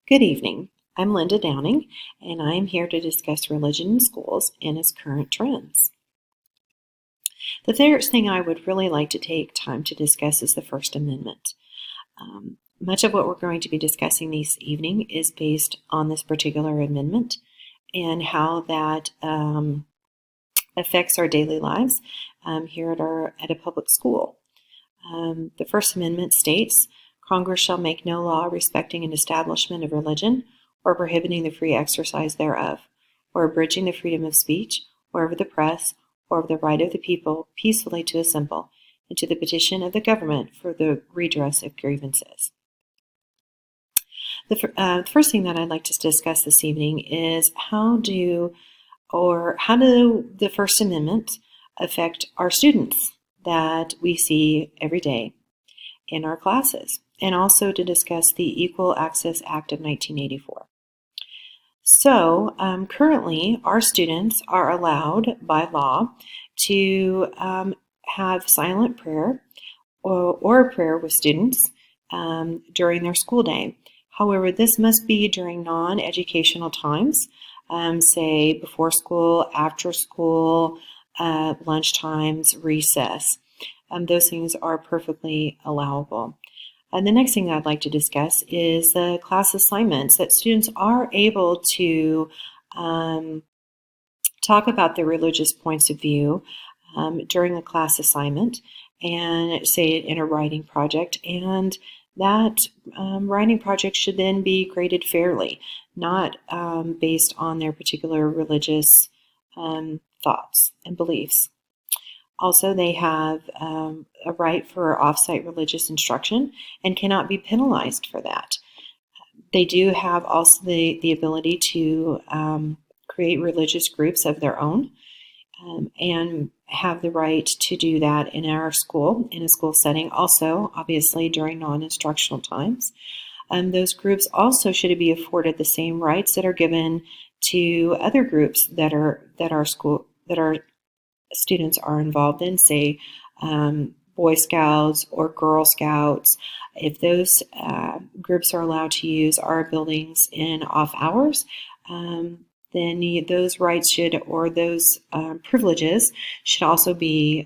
Good evening. I'm Lynda Downing, and I am here to discuss religion in schools and its current trends. The first thing I would really like to take time to discuss is the First Amendment. Much of what we're going to be discussing this evening is based on this particular amendment and how that affects our daily lives here at a public school. The First Amendment states, Congress shall make no law respecting an establishment of religion, or prohibiting the free exercise thereof, or abridging the freedom of speech, or of the press, or of the right of the people peacefully to assemble, and to the petition of the government for the redress of grievances. The first thing that I'd like to discuss this evening is how do the First Amendment affect our students that we see every day in our classes, and also to discuss the Equal Access Act of 1984. So currently, our students are allowed by law to have silent prayer or prayer with students during their school day. However, this must be during non-educational times, say before school, after school, lunch times, recess. Those things are perfectly allowable. And the next thing I'd like to discuss is the class assignments, that students are able to talk about their religious points of view during a class assignment, and say it in a writing project, and that writing project should then be graded fairly, not based on their particular religious thoughts and beliefs. Also, they have a right for off-site religious instruction and cannot be penalized for that. They do have also the ability to create religious groups of their own and have the right to do that in our school, in a school setting, also obviously during non-instructional times. Those groups also should be afforded the same rights that are given to other groups that our students are involved in, say Boy Scouts or Girl Scouts. If those groups are allowed to use our buildings in off hours, then those rights those privileges should also be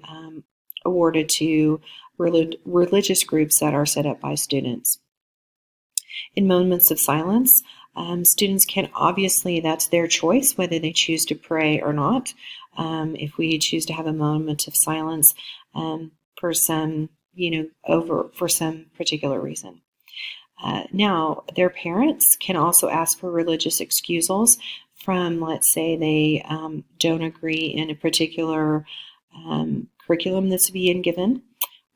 awarded to religious groups that are set up by students. In moments of silence, students can obviously, that's their choice, whether they choose to pray or not. If we choose to have a moment of silence for some, for some particular reason. Now, their parents can also ask for religious excusals from, let's say, they don't agree in a particular curriculum that's being given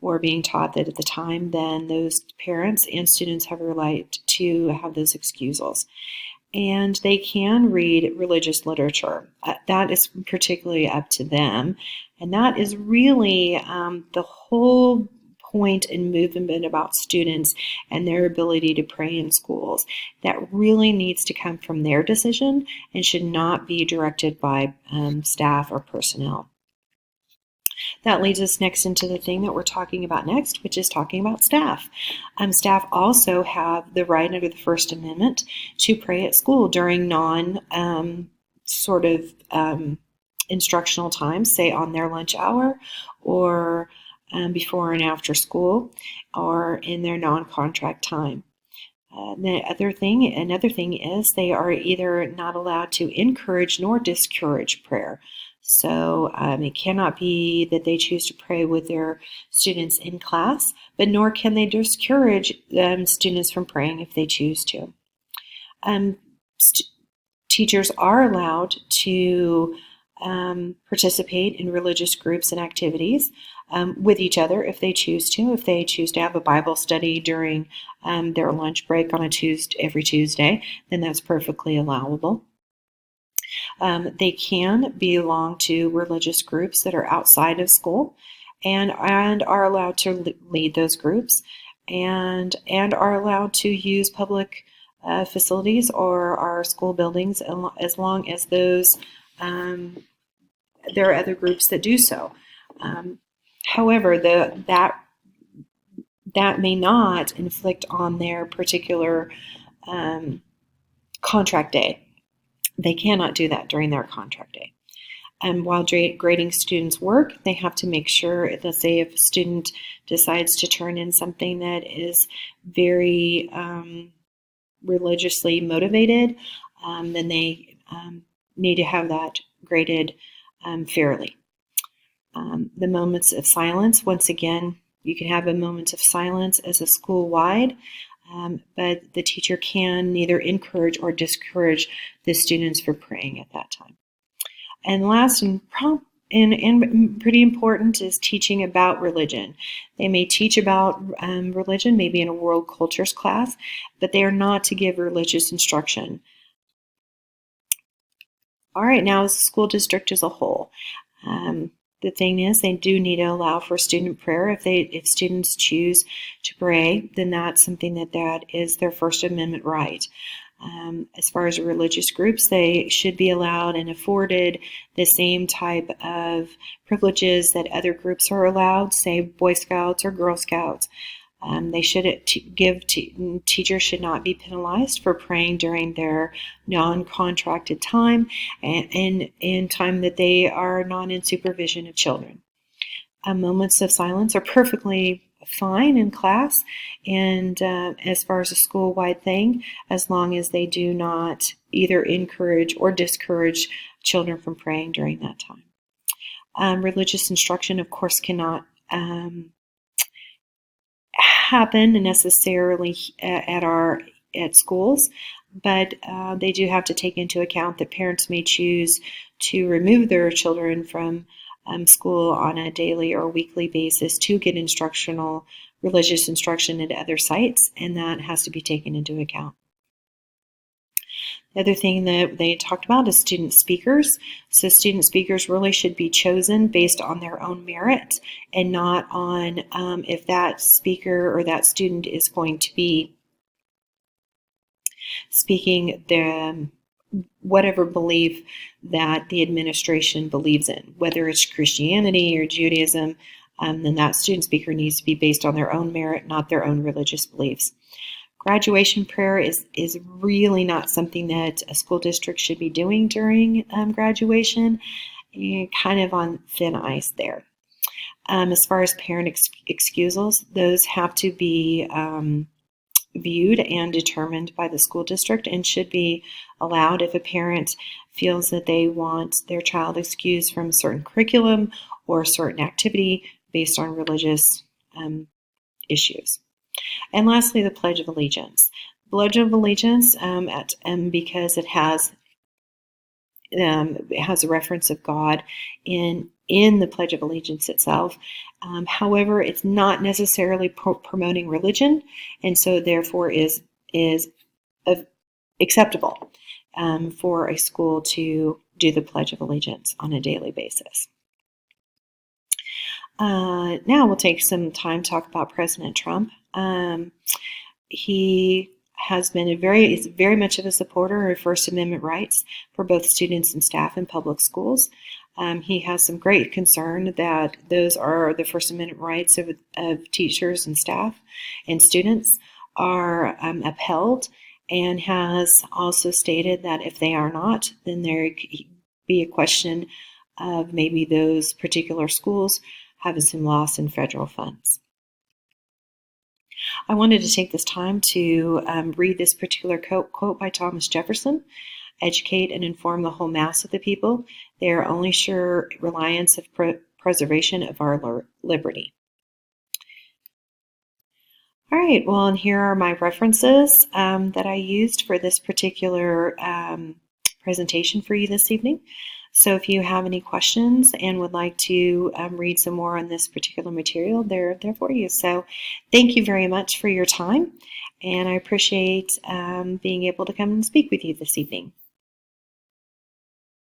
or being taught that at the time, then those parents and students have a right to have those excusals. And they can read religious literature. That is particularly up to them. And that is really the whole point and movement about students and their ability to pray in schools. That really needs to come from their decision and should not be directed by staff or personnel. That leads us next into the thing that we're talking about next, which is talking about staff. Staff also have the right under the First Amendment to pray at school during instructional times, say on their lunch hour or before and after school, or in their non-contract time. Another thing is they are either not allowed to encourage nor discourage prayer. So it cannot be that they choose to pray with their students in class, but nor can they discourage students from praying if they choose to. Teachers are allowed to participate in religious groups and activities with each other if they choose to. If they choose to have a Bible study during their lunch break on every Tuesday, then that's perfectly allowable. They can belong to religious groups that are outside of school and are allowed to lead those groups and are allowed to use public facilities or our school buildings as long as those there are other groups that do so. However, that may not inflict on their particular contract day. They cannot do that during their contract day. And while grading students' work, they have to make sure, let's say if a student decides to turn in something that is very religiously motivated, then they need to have that graded fairly. The moments of silence, once again, you can have a moment of silence as a school-wide, but the teacher can neither encourage or discourage the students for praying at that time. And last and pretty important is teaching about religion. They may teach about religion, maybe in a world cultures class, but they are not to give religious instruction. All right, now as a school district as a whole, the thing is they do need to allow for student prayer. If students choose to pray, then that's something that is their First Amendment right. As far as religious groups, they should be allowed and afforded the same type of privileges that other groups are allowed, say Boy Scouts or Girl Scouts. They should teachers should not be penalized for praying during their non-contracted time and in time that they are not in supervision of children. Moments of silence are perfectly fine in class, and as far as a school-wide thing, as long as they do not either encourage or discourage children from praying during that time. Religious instruction, of course, cannot happen necessarily at schools, but they do have to take into account that parents may choose to remove their children from school on a daily or weekly basis to get religious instruction at other sites, and that has to be taken into account. The other thing that they talked about is student speakers. So student speakers really should be chosen based on their own merit and not on if that speaker or that student is going to be speaking whatever belief that the administration believes in, whether it's Christianity or Judaism, then that student speaker needs to be based on their own merit, not their own religious beliefs. Graduation prayer is really not something that a school district should be doing during graduation. You're kind of on thin ice there. As far as parent excusals, those have to be viewed and determined by the school district and should be allowed if a parent feels that they want their child excused from a certain curriculum or a certain activity based on religious issues. And lastly, the Pledge of Allegiance. Pledge of Allegiance, because it has a reference of God in the Pledge of Allegiance itself. However, it's not necessarily promoting religion, and so therefore is acceptable for a school to do the Pledge of Allegiance on a daily basis. Now we'll take some time to talk about President Trump. He has been is very much of a supporter of First Amendment rights for both students and staff in public schools. He has some great concern that those are the First Amendment rights of teachers and staff and students are upheld, and has also stated that if they are not, then there could be a question of maybe those particular schools having some loss in federal funds. I wanted to take this time to read this particular quote by Thomas Jefferson. Educate and inform the whole mass of the people. They are only sure reliance of preservation of our liberty. All right, well, and here are my references that I used for this particular presentation for you this evening. So if you have any questions and would like to read some more on this particular material, they're there for you. So thank you very much for your time, and I appreciate being able to come and speak with you this evening.